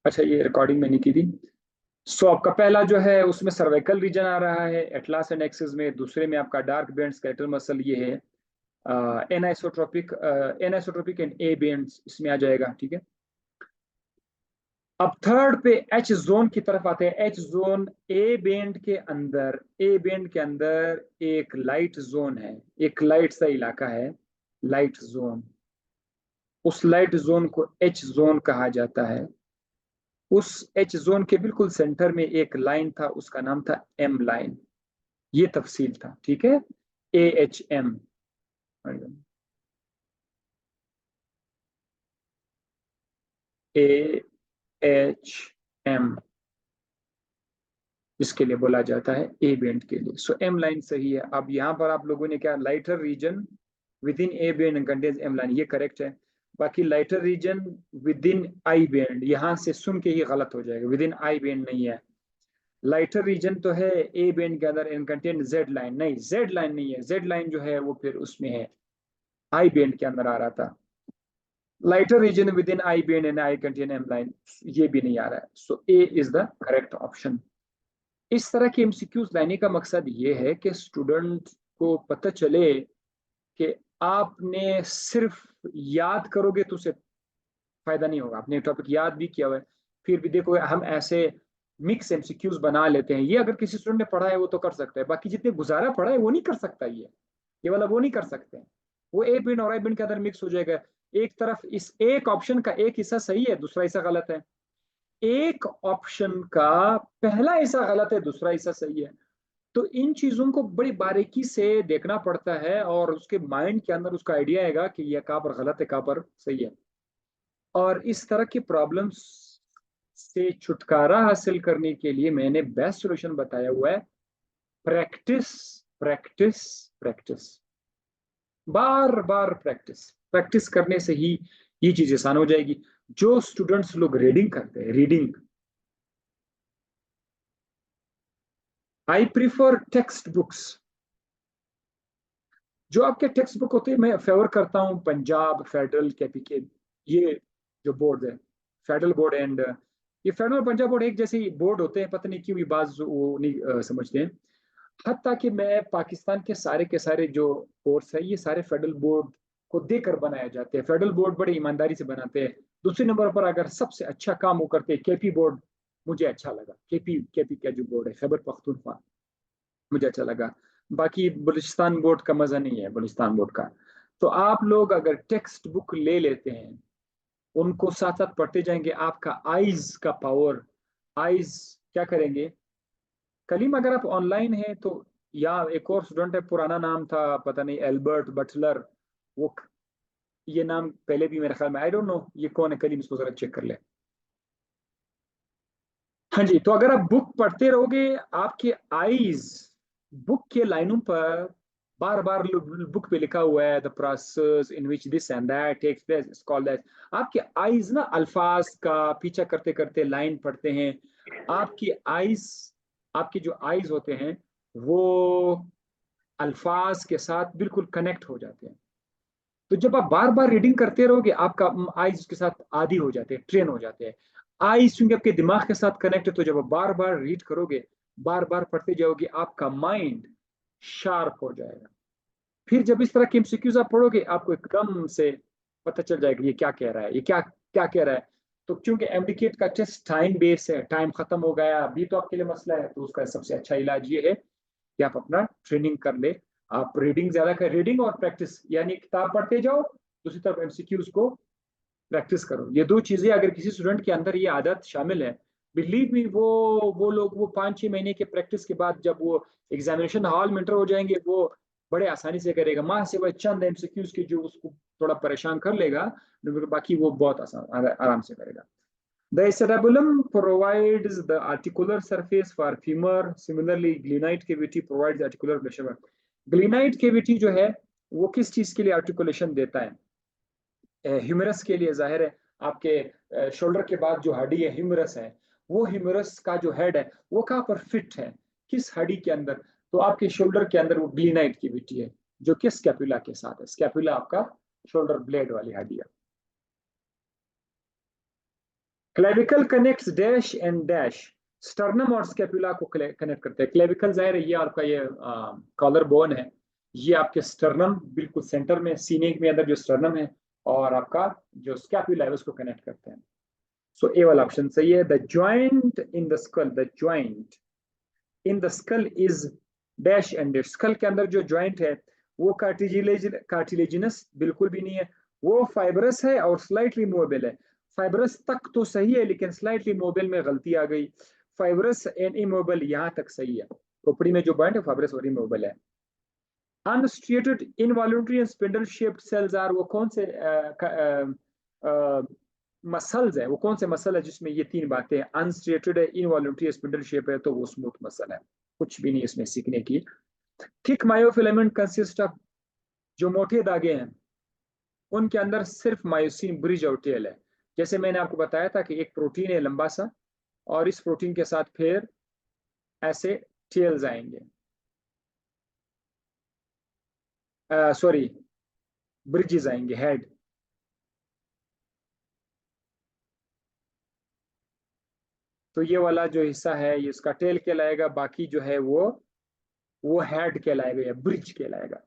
अच्छा, ये रिकॉर्डिंग मैंने की थी। सो आपका पहला जो है उसमें सर्वाइकल रीजन आ रहा है एटलास एंड एक्सिस में, दूसरे में आपका डार्क बैंड स्केलेटल मसल ये है anisotropic, anisotropic and A bands इसमें आ जाएगा, ठीक है। अब थर्ड पे एच जोन की तरफ आते हैं। एच जोन ए बैंड के अंदर, ए बैंड के अंदर एक लाइट जोन है, एक लाइट सा इलाका है, लाइट जोन। उस लाइट जोन को एच जोन कहा जाता है। उस एच जोन के बिल्कुल सेंटर में एक लाइन था, उसका नाम था एम लाइन। ये तफसील था, ठीक है। A H M, A H M, इसके लिए बोला जाता है ए बैंड के लिए। सो एम लाइन सही है। अब यहाँ पर आप लोगों ने क्या, lighter region within A band contains M line, ये करेक्ट है। बाकी lighter region within I band, यहाँ से सुन के ही गलत हो जाएगा, विद इन आई बैंड नहीं है। लाइटर रीजन तो है ए बैंड के अंदर, इन कंटेंट जेड लाइन नहीं, जेड लाइन नहीं है। जेड लाइन जो है वो फिर उसमें है, आई बैंड के अंदर आ रहा था। Lighter region within I band and I contain M line, ये भी नहीं आ रहा है। So A is the correct option. इस तरह की एमसीक्यूज लाने का मकसद ये है कि स्टूडेंट को पता चले कि आपने सिर्फ याद करोगे तो उसे फायदा नहीं होगा। आपने टॉपिक याद भी किया हुआ है, फिर भी देखो हम ऐसे मिक्स एमसीक्यूज बना लेते हैं। ये अगर किसी स्टूडेंट ने पढ़ा है वो तो कर सकता है, बाकी जितने गुजारा पढ़ा है वो नहीं कर सकता। ये वाला वो नहीं कर सकते हैं। वो ए बिन और आई बिन के अंदर मिक्स हो जाएगा। एक तरफ इस एक ऑप्शन का एक हिस्सा सही है, दूसरा हिस्सा गलत है। एक ऑप्शन का पहला हिस्सा गलत है, दूसरा हिस्सा सही है। तो इन चीजों को बड़ी बारीकी से देखना पड़ता है और उसके माइंड के अंदर उसका आइडिया आएगा कि यह कहाँ पर गलत है, कहाँ पर सही है। और इस तरह की प्रॉब्लम्स से छुटकारा हासिल करने के लिए मैंने बेस्ट सॉल्यूशन बताया हुआ है, प्रैक्टिस, प्रैक्टिस, प्रैक्टिस। बार बार प्रैक्टिस, प्रैक्टिस करने से ही ये चीज आसान हो जाएगी। जो स्टूडेंट्स लोग रीडिंग करते हैं, reading, I prefer text books. जो आपके टेक्स्ट बुक होते हैं, मैं फेवर करता हूँ पंजाब फेडरल केपीके, ये जो बोर्ड है, फेडरल बोर्ड एंड ये फेडरल पंजाब बोर्ड एक जैसे ही बोर्ड होते हैं। पता नहीं क्यों ये बात वो नहीं समझते हैं। हत्ता कि मैं पाकिस्तान के सारे जो कोर्स है ये सारे फेडरल बोर्ड को देकर बनाए जाते हैं। फेडरल बोर्ड बड़े ईमानदारी से बनाते हैं। दूसरे नंबर पर अगर सबसे अच्छा काम वो करते हैं केपी बोर्ड, मुझे अच्छा लगा। केपी केपी का जो बोर्ड है खैबर पख्तूनख्वा, मुझे अच्छा लगा। बाकी बलूचिस्तान बोर्ड का मजा नहीं है, बलूचिस्तान बोर्ड का। तो आप लोग अगर टेक्स्ट बुक ले लेते हैं, उनको साथ साथ पढ़ते जाएंगे, आपका आईज का पावर, आईज क्या करेंगे। कलीम अगर आप ऑनलाइन है तो, या एक और स्टूडेंट है, पुराना नाम था पता नहीं, एल्बर्ट बटलर, वो ये नाम पहले भी मेरे ख्याल में, आई डोंट नो ये कौन है, कलीम इसको जरा चेक कर ले। हाँ जी, तो अगर आप बुक पढ़ते रहोगे, आपके आईज बुक के लाइनों पर बार बार बुक पे लिखा हुआ है the process in which this and that takes place called that. आपके आईज ना अल्फाज का पीछा करते करते लाइन पढ़ते हैं। आपकी आईज, आपके जो आईज होते हैं वो अल्फाज के साथ बिल्कुल कनेक्ट हो जाते हैं। तो जब आप बार बार रीडिंग करते रहोगे, आपका आईज के साथ आदी हो जाते हैं, ट्रेन हो जाते हैं। आईज चूंकि आपके दिमाग के साथ कनेक्ट है, तो जब आप बार बार रीड करोगे, बार बार पढ़ते जाओगे, आपका माइंड शार्प हो जाएगा। फिर जब इस तरह के एमसीक्यूज आप पढ़ोगे, आपको एकदम से पता चल जाएगा ये क्या कह रहा है, ये क्या क्या कह रहा है। तो क्योंकि एमडीकेट का टेस्ट टाइम बेस है, टाइम खत्म हो गया अभी तो आपके लिए मसला है, तो उसका सबसे अच्छा इलाज ये है कि आप अपना ट्रेनिंग कर ले। आप रीडिंग ज्यादा कर, रीडिंग और प्रैक्टिस, यानी किताब पढ़ते जाओ, दूसरी तरफ एमसीक्यूज को प्रैक्टिस करो। ये दो चीजें अगर किसी स्टूडेंट के अंदर ये आदत शामिल है, बिलीव मी, वो लोग वो 5-6 महीने के प्रैक्टिस के बाद जब वो एग्जामिनेशन हॉल में इंटर हो जाएंगे, वो बड़े आसानी से करेगा। माँ से वह चंद एमसीक्यूज की जो उसको थोड़ा परेशान कर लेगा, बाकी वो बहुत आसान आराम से करेगा। The cerebellum provides the articular surface for femur. Similarly, glenite cavity provides the articular pressure. Glenite cavity जो है वो किस चीज के लिए आर्टिकुलेशन देता है? ह्यूमरस के लिए। जाहिर है आपके शोल्डर के बाद जो हड्डी है ह्यूमरस है, वो ह्यूमरस का जो हेड है वो कहाँ पर फिट है, किस हड्डी के अंदर? तो आपके शोल्डर के अंदर वो ग्लीनाइट कैविटी है, जो कि स्कैपुला के साथ है। स्कैपुला आपका शोल्डर ब्लेड वाली हड्डी है। Clavicle connects dash and dash, sternum और स्कैपुला को कनेक्ट करते हैं। क्लेविकल जाहिर है ये आपका ये कॉलर बोन है, ये आपके स्टर्नम बिल्कुल सेंटर में, सीने में अंदर जो स्टर्नम है, और आपका जो स्कैपुला है उसको कनेक्ट करते हैं। सो ए वाला ऑप्शन सही है। The joint in the skull, the joint in the skull is dash and dash, skull के अंदर जो ज्वाइंट है वो कार्टिलेजिनस बिल्कुल भी नहीं है, वो फाइब्रस है और स्लाइटली मूवेबल है। फाइब्रस तक तो सही है लेकिन स्लाइटली मूवेबल में गलती आ गई, फाइब्रस एंड इमूवेबल यहाँ तक सही है। खोपड़ी में जो पॉइंट है फाइब्रस और इमूवेबल है। Unstriated involuntary and spindle shaped cells are, वो कौन से मसल्स है, वो कौन से मसल है जिसमें ये तीन बातें, अनस्ट्रिएटेड है, इनवॉल्यूंटरी स्पिंडल शेप है, तो वो स्मूथ मसल है। कुछ भी नहीं इसमें सीखने की। थिक मायोफिलामेंट कंसिस्ट ऑफ, जो मोटे धागे हैं उनके अंदर सिर्फ मायोसिन ब्रिज और टेल है। जैसे मैंने आपको बताया था कि एक प्रोटीन है लंबा सा, और इस प्रोटीन के साथ फिर ऐसे टेल्स आएंगे, सॉरी ब्रिजेस आएंगे, हेड। तो ये वाला जो हिस्सा है ये इसका टेल कहलाएगा, बाकी जो है वो हेड कहलाएगा या ब्रिज कहलाएगा।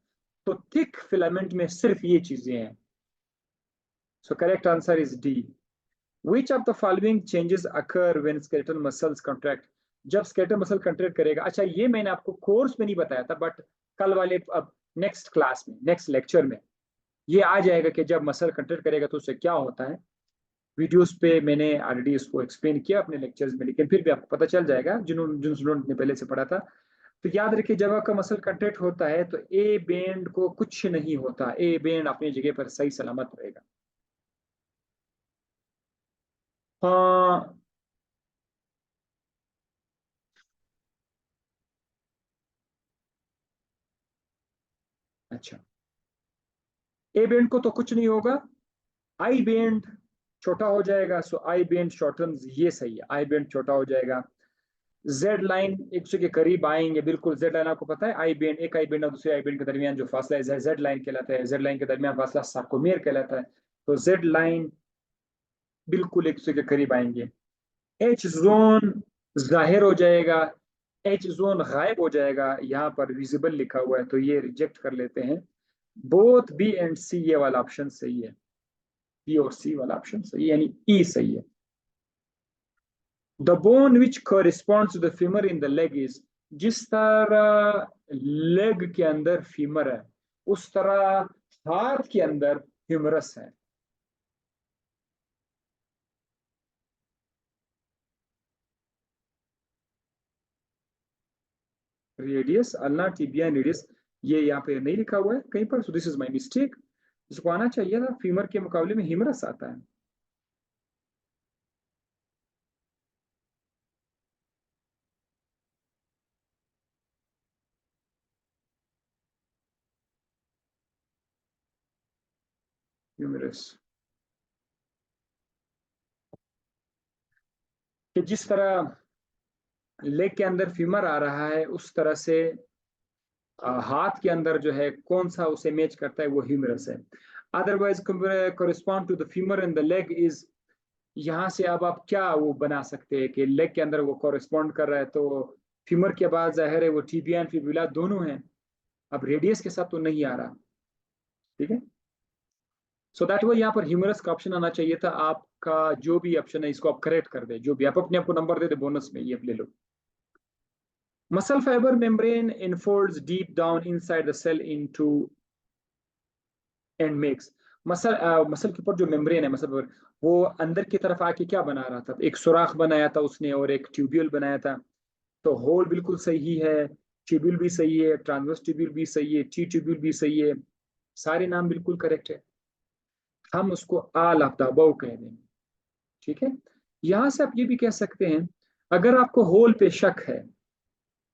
तो थिक फिलामेंट में सिर्फ ये चीजें हैं। So correct answer is D. Which of the following changes occur when skeletal muscles contract? जब skeletal muscle contract करेगा, अच्छा ये मैंने आपको कोर्स में नहीं बताया था, बट कल वाले अब नेक्स्ट क्लास में, नेक्स्ट लेक्चर में ये आ जाएगा कि जब मसल कंट्रैक्ट करेगा तो उससे क्या होता है। वीडियोस पे मैंने ऑलरेडी उसको एक्सप्लेन किया अपने लेक्चर्स में, लेकिन फिर भी आपको पता चल जाएगा जिन स्टूडेंट ने पहले से पढ़ा था। तो याद रखिए जब आपका मसल कंट्रैक्ट होता है तो ए बैंड को कुछ नहीं होता, ए बैंड अपनी जगह पर सही सलामत रहेगा। हाँ, अच्छा, ए बैंड को तो कुछ नहीं होगा, आई बैंड छोटा हो जाएगा, सो आई बैंड शॉर्टन, ये सही है, आई बैंड छोटा हो जाएगा। जेड लाइन एक दूसरे के करीब आएंगे, बिल्कुल जेड लाइन आपको पता है, आई बैंड, एक आई बैंड और दूसरे आई बैंड के दरमियान जो फासला है जेड लाइन कहलाता है, जेड लाइन के दरमियान फासला सार्कोमेर कहलाता है। तो जेड लाइन बिल्कुल एक दूसरे के करीब आएंगे। एच जोन जाहिर हो जाएगा, एच जोन गायब हो जाएगा, यहाँ पर विजिबल लिखा हुआ है तो ये रिजेक्ट कर लेते हैं। बोथ बी एंड सी, ये वाला ऑप्शन सही है, बी और सी वाला ऑप्शन सही है, यानी ई सही है। The bone which corresponds to the femur in the leg is, जिस तरह लेग के अंदर फीमर है उस तरह हाथ के अंदर ह्यूमरस है। रेडियस, अल्ना टिबिया रेडियस, ये यहाँ पे नहीं लिखा हुआ है कहीं पर, so this is my mistake. इसको आना चाहिए था, फीमर के मुकाबले में ह्यूमरस आता है। ह्यूमरस, कि जिस तरह लेग के अंदर फीमर आ रहा है उस तरह से हाथ के अंदर जो है कौन सा उसे मैच करता है, वो ह्यूमरस है। Otherwise correspond to the femur in the leg is, यहाँ से अब आप क्या वो बना सकते हैं कि लेग के अंदर वो कॉरेस्पॉन्ड कर रहा है, तो फीमर के बाद जाहिर है वो टिबिया एंड फिबुला दोनों हैं, अब रेडियस के साथ तो नहीं आ रहा। ठीक है, सो दैट वो यहाँ पर ह्यूमरस का ऑप्शन आना चाहिए था। आपका जो भी ऑप्शन है इसको आप करेक्ट कर दे, जो भी आप अपने आपको नंबर दे दे बोनस में, ये ले लो। Muscle fibre membrane infolds deep down inside the cell into and makes, muscle muscle के ऊपर जो मेम्ब्रेन है, मसल पर वो अंदर की तरफ आके क्या बना रहा था, एक सुराख बनाया था उसने और एक ट्यूब्यूल बनाया था। तो होल बिल्कुल सही है, ट्यूब्यूल भी सही है, ट्रांसवर्स ट्यूब्यूल भी सही है, टी ट्यूब्यूल भी सही है, सारे नाम बिल्कुल करेक्ट है। हम उसको आल ऑफ द अबव कह देंगे। ठीक है, यहां से आप ये भी कह सकते हैं अगर आपको होल पे शक है,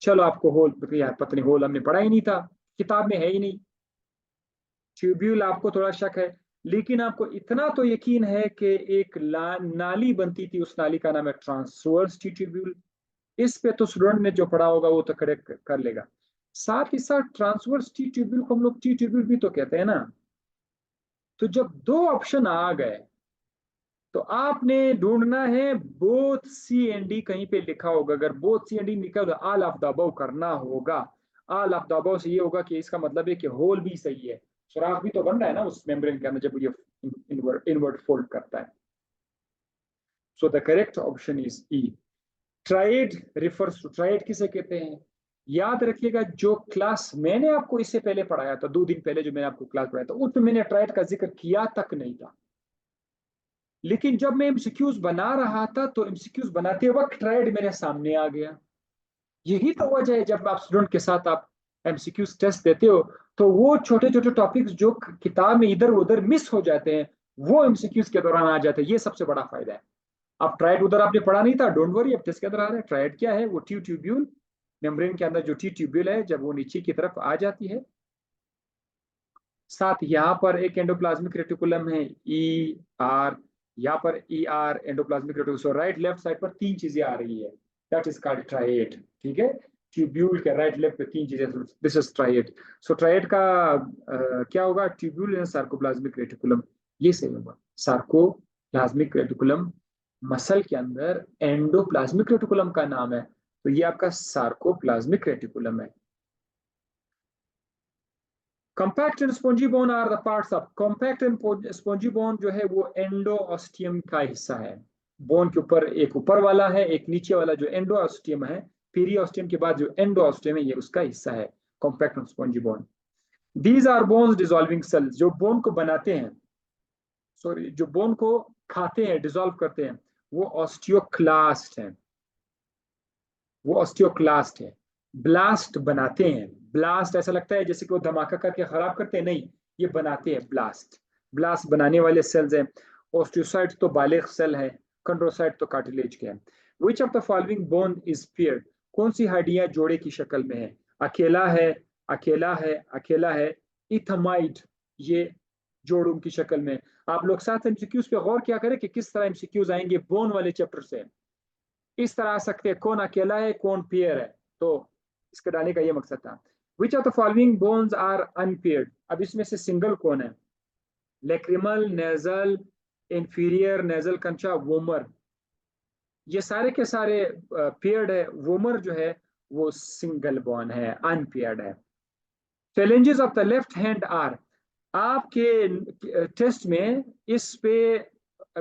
चलो आपको होल पे, यार पता नहीं होल हमने पढ़ा ही नहीं था, किताब में है ही नहीं। ट्यूब्यूल आपको थोड़ा शक है, लेकिन आपको इतना तो यकीन है कि एक नाली बनती थी, उस नाली का नाम है ट्रांसवर्स ट्यूब्यूल। इस पे तो स्टूडेंट ने जो पढ़ा होगा वो तो करेक्ट कर लेगा। साथ ही साथ ट्रांसवर्स ट्यूब्यूल को हम लोग ट्यूब्यूल भी तो कहते हैं ना। तो जब दो ऑप्शन आ गए तो आपने ढूंढना है बोथ सी एंड डी कहीं पे लिखा होगा। अगर बोथ सी एंड डी लिखा होगा ऑल ऑफ द अबव करना होगा। ऑल ऑफ द अबव से ये होगा कि इसका मतलब है कि होल भी सही है, सुराख भी तो बन रहा है ना उस मेम्ब्रेन के अंदर जब ये इनवर्ट फोल्ड करता है। So the correct option is E. Triad refers to, triad किसे कहते हैं? याद रखिएगा, जो क्लास मैंने आपको इससे पहले पढ़ाया था 2 दिन पहले, जो मैंने आपको क्लास पढ़ाया था उसमें मैंने ट्राइड का जिक्र किया तक नहीं था। लेकिन जब मैं एमसीक्यूज बना रहा था तो एमसीक्यूज बनाते वक्त ट्राइड मेरे सामने आ गया। यही तो वजह है जब आप स्टूडेंट के साथ आप एमसीक्यूज टेस्ट देते हो तो वो छोटे छोटे टॉपिक्स जो किताब में इधर उधर मिस हो जाते हैं वो एमसीक्यूज के दौरान आ जाते हैं। ये सबसे बड़ा फायदा है। अब ट्राइड उधर आपने पढ़ा नहीं था, डोंट वरी, अब टेस्ट के अंदर आ रहा है। ट्राइड क्या है? वो टी ट्यूब्यूल, मेम्ब्रेन के अंदर जो टी ट्यूब्यूल है जब वो नीचे की तरफ आ जाती है, साथ यहाँ पर एक एंडोप्लाज्मिक रेटिकुलम है ई आर, यहाँ पर ई आर एंडोप्लाज्मिक रेटिकुलम। सो राइट लेफ्ट साइड पर 3 चीजें आ रही है, दैट इज कॉल्ड ट्राइड। ठीक है, ट्यूब्यूल के राइट लेफ्ट पे 3 चीजें, this is tried. So tried का क्या होगा? ट्यूब्यूल एंड सार्कोप्लाज्मिक रेटिकुलम, ये सही होगा। सार्कोप्लाज्मिक रेटिकुलम मसल के अंदर एंडोप्लाज्मिक रेटिकुलम का नाम है, तो ये आपका सार्कोप्लाज्मिक रेटिकुलम है। Compact and spongy bone are the parts of, compact and spongy bone जो है वो एंडोऑस्टियम का हिस्सा है। बोन के ऊपर एक ऊपर वाला है, एक नीचे वाला जो एंडोऑस्टियम है। पीरियोस्टियम के बाद जो एंडोऑस्टियम है ये उसका हिस्सा है, compact and spongy bone. These are bones dissolving cells, जो बोन को बनाते हैं, सॉरी जो बोन को खाते हैं, डिसॉल्व करते हैं, वो ऑस्टियोक्लास्ट हैं। वो ऑस्टियोक्लास्ट है। ब्लास्ट बनाते हैं, ब्लास्ट ऐसा लगता है जैसे कि वो धमाका करके खराब करते हैं, नहीं, ये बनाते हैं ब्लास्ट। ब्लास्ट बनाने वाले सेल्स हैं। ऑस्टियोसाइट तो बालेग सेल है, कंड्रोसाइट तो कार्टिलेज के हैं। विच of the following bone is paired, कौन सी हड्डियां जोड़े की शक्ल में है? अकेला है, अकेला है, अकेला है, इथमाइड, ये जोड़ों की शक्ल में। आप लोग साथ एमसीक्यूज पे गौर क्या करें कि किस तरह एमसीक्यूज आएंगे बोन वाले चैप्टर से। इस तरह आ सकते हैं, कौन अकेला है कौन पेयर है, तो इसके डालने का ये मकसद था। Which of the following bones are unpaired, अब इसमें से सिंगल कौन है? Lacrimal, nasal, inferior nasal concha, vomer, ये सारे के सारे पेयर्ड है। वोमर जो है वो सिंगल बोन है, अनपेयर्ड है। Phalanges of the left hand are, आपके टेस्ट में इस पे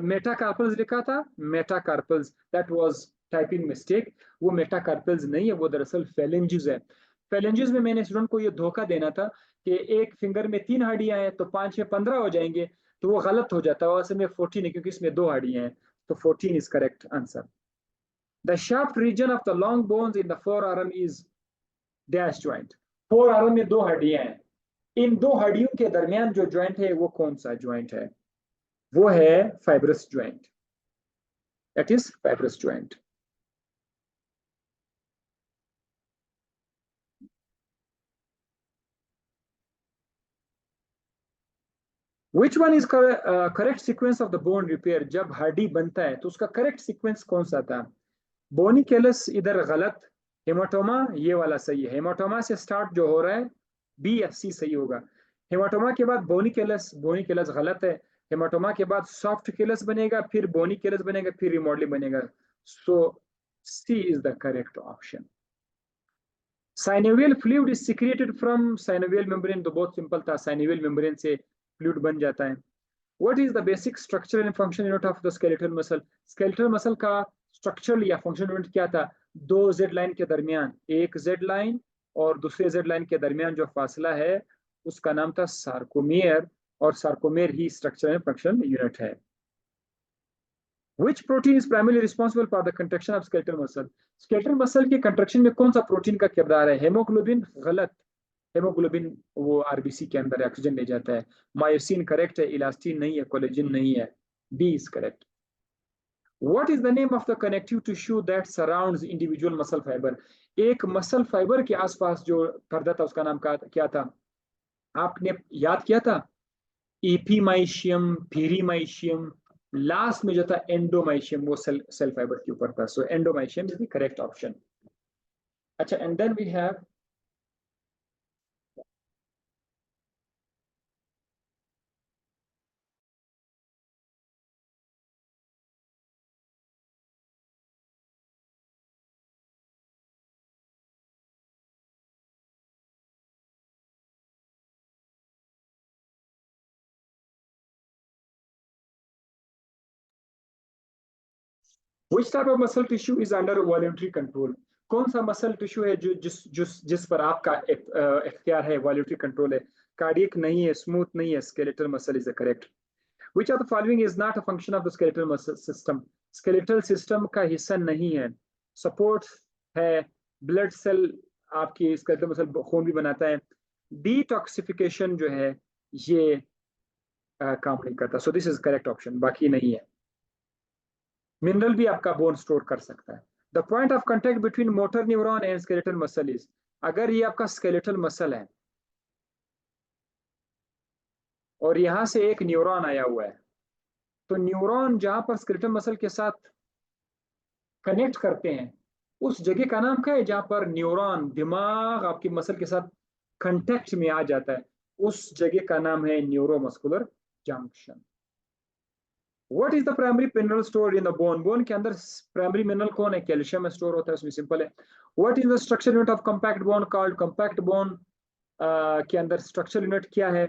मेटाकार्पल्स लिखा था, metacarpals, that was typing mistake. वो मेटाकार्पल्स नहीं है, वो दरअसल फेलेंजेस है। फेलेंजेस में मैंने स्टूडेंट को ये धोखा देना था कि एक फिंगर में 3 हड्डियां हैं तो 5 में 15 हो जाएंगे, तो वो गलत हो जाता है। असल में 14 है क्योंकि इसमें 2 हड्डियां हैं, तो 14 is correct answer. The shaft region of the long bones in the forearm is dash joint. Forearm में 2 हड्डियां हैं, इन 2 हड्डियों के दरमियान जो ज्वाइंट है वो कौन सा ज्वाइंट है? वो है fibrous joint, that is fibrous joint. Which one is correct sequence of the bone repair, जब हड्डी बनता है तो उसका करेक्ट सीक्वेंस कौन सा था? बोनी केलस इधर गलत, हेमाटोमा ये वाला सही है। हेमाटोमा से स्टार्ट जो हो रहा है बी एफ सी सही होगा। हेमाटोमा के बाद बोनी केलस, बोनी केलस गलत है। हेमाटोमा के बाद सॉफ्ट केलस बनेगा, फिर बोनी केलस बनेगा, फिर रिमॉडलिंग बनेगा। So C is the correct option. Synovial fluid is secreted from synovial membrane, तो बहुत सिंपल था, साइनोवियल मेम्ब्रेन से फ्लूइड बन जाता है। What is the basic structure and function unit of the skeletal muscle, skeletal muscle का structural या function unit क्या था? 2 जेड लाइन के दरमियान, एक जेड लाइन और दूसरे जेड लाइन के दरमियान जो फासला है उसका नाम था सार्कोमियर, और sarcomere he structure and function unit है। Which protein is primarily responsible for the contraction of skeletal muscle? skeletal muscle के कंट्रक्शन में कौन सा प्रोटीन का किरदार है? हेमोग्लोबिन गलत, हेमोग्लोबिन वो आरबीसी के अंदर ऑक्सीजन ले जाता है। मायोसिन करेक्ट है, इलास्टिन नहीं है, कोलेजिन नहीं है, B is correct. What is the name of the connective tissue that surrounds individual muscle fiber? एक मसल फाइबर के आसपास जो पर्दा था उसका नाम क्या था? आपने याद किया था? इपीमाइशियम, पीरीमाइशियम, लास्ट में जो था एंडोमाइशियम, वो सेल फाइबर के ऊपर था। So endomysium is the correct option. अच्छा, and then we have Which type of muscle tissue is under voluntary control? कौन सा मसल टिश्यू है जो जिस पर आपका इख्तियार है, वॉल्यूटरी कंट्रोल है? कार्डियक नहीं है, स्मूथ नहीं है, skeletal muscle is the correct. Which of the following is not a function of the skeletal muscle system? Skeletal system का हिस्सा नहीं है. Support है, blood cell आपकी skeletal muscle खून भी बनाता है. Detoxification जो है ये काम नहीं करता. So this is correct option. बाकी नहीं है. मिनरल भी आपका बोन स्टोर कर सकता है. The point of contact between motor neuron and skeletal muscle is, अगर ये आपका स्केलेटल मसल है और यहां से एक न्यूरॉन आया हुआ है, तो न्यूरॉन जहां पर स्केलेटल मसल के साथ कनेक्ट करते हैं उस जगह का नाम क्या है? जहां पर न्यूरॉन दिमाग आपकी मसल के साथ कांटेक्ट में आ जाता है, उस जगह का नाम है neuromuscular junction. What is the primary mineral stored in the bone? Bone के अंदर primary mineral कौन है? कैल्शियम में स्टोर होता है, उसमें सिंपल है. What is the structure unit of compact bone called? Compact bone के अंदर structure unit क्या है?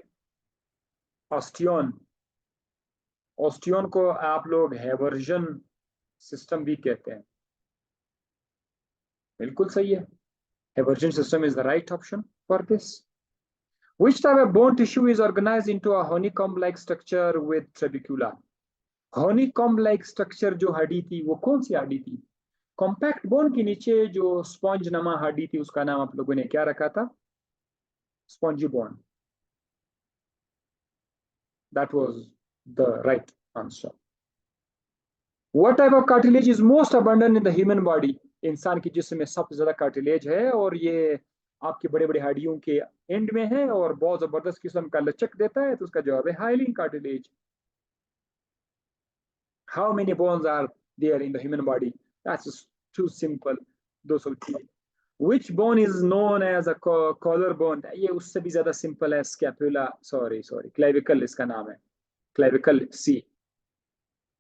Osteon. Osteon को आप लोग Haversian system भी कहते हैं. बिल्कुल सही है. Haversian system is the right option for this. Which type of bone tissue is organized into a honeycomb-like structure with trabecula? Honeycomb like structure जो हड्डी थी वो कौन सी हड्डी थी? कॉम्पैक्ट बोन के नीचे जो स्पॉन्ज नमा हड्डी थी उसका नाम आप लोगों ने क्या रखा था? Spongy bone. That was the right answer. What type of cartilage is most abundant in the human body? इंसान के जिस्म में सबसे ज्यादा कार्टिलेज है और ये आपके बड़े बड़े हड्डियों के एंड में है और बहुत जबरदस्त किस्म का लचक देता है, तो उसका जवाब है hyaline cartilage. How many bones are there in the human body? That's just too simple. 203. Which bone is known as a collarbone? ये उससे भी ज्यादा सिंपल है. Scapula, sorry, clavicle इसका नाम है. Clavicle C.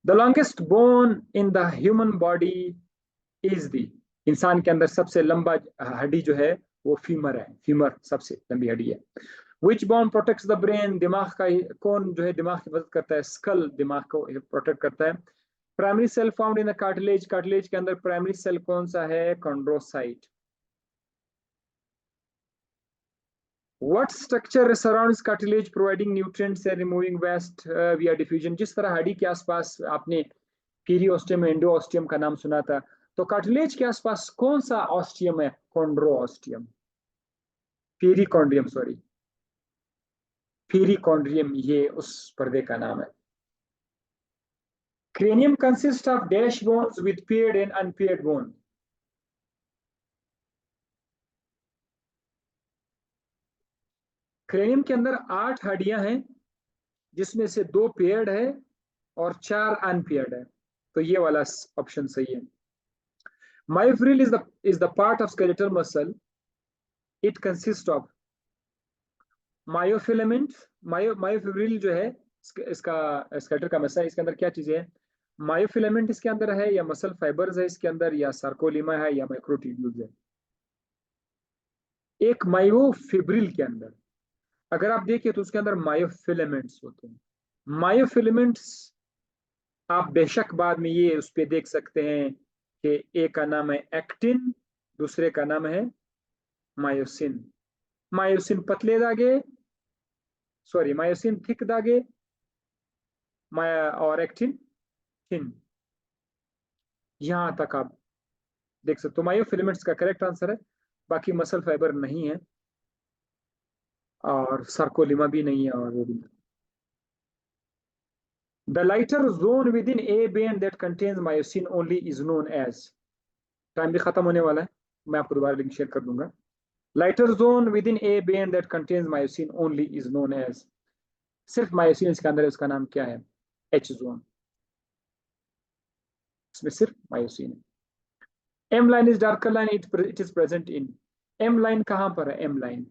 The longest bone in the human body is the, इंसान के अंदर सबसे लंबा हड्डी जो है वो फीमर है. फीमर सबसे लंबी हड्डी है. Which bone protects the brain? दिमाग का कौन जो है दिमाग की मदद करता है? स्कल दिमाग को प्रोटेक्ट करता है. Primary cell found in the cartilage, cartilage के अंदर प्राइमरी सेल कौन सा है? Chondrocyte. What structure surrounds cartilage providing nutrients and removing waste via diffusion? जिस तरह हड्डी के आसपास आपने पीरियोस्टियम एंडोस्टियम का नाम सुना था, तो कार्टिलेज के आसपास कौन सा ऑस्टियम है? कॉन्ड्रोस्टियम. पेरिकॉन्ड्रियम, सॉरी, पेरिकॉन्ड्रियम ये उस पर्दे का नाम है. Cranium consists of dash bones with paired and unpaired bone. Cranium के अंदर 8 हड्डियां हैं जिसमें से 2 पेयर्ड है और 4 अनपेयर्ड है, तो ये वाला ऑप्शन सही है. Myofril is the part of skeletal muscle. It consists of myofilament. Myofril जो है इसका स्केलेटल का मसल, इसके अंदर क्या चीजें हैं? मायोफिलामेंट इसके अंदर है, या मसल फाइबर्स है इसके अंदर, या सार्कोलिमा है, या माइक्रोट्यूब्यूल्स है. एक मायोफिब्रिल के अंदर अगर आप देखिए तो उसके अंदर मायोफिलामेंट्स होते हैं. मायोफिलामेंट्स आप बेशक बाद में ये उस पर देख सकते हैं कि एक का नाम है एक्टिन, दूसरे का नाम है मायोसिन. मायोसिन पतले धागे, सॉरी मायोसिन थिक धागे, और एक्टिन थिन. यहां तक आप देख सकते हो. मायोफिलामेंट्स का करेक्ट आंसर है. बाकी मसल फाइबर नहीं है और सार्कोलिमा भी नहीं है और वो भी. The lighter zone within a band that contains myosin only is known as. Time भी खत्म होने वाला है, मैं आपको दोबारा लिंक शेयर कर दूंगा. Lighter zone within a band that contains myosin only is known as. सिर्फ मायोसिन इसके अंदर है, उसका नाम क्या है? H zone. इसमें सिर्फ मायोसिन है. M line is darker line, it is present in. M line कहां पर है? M line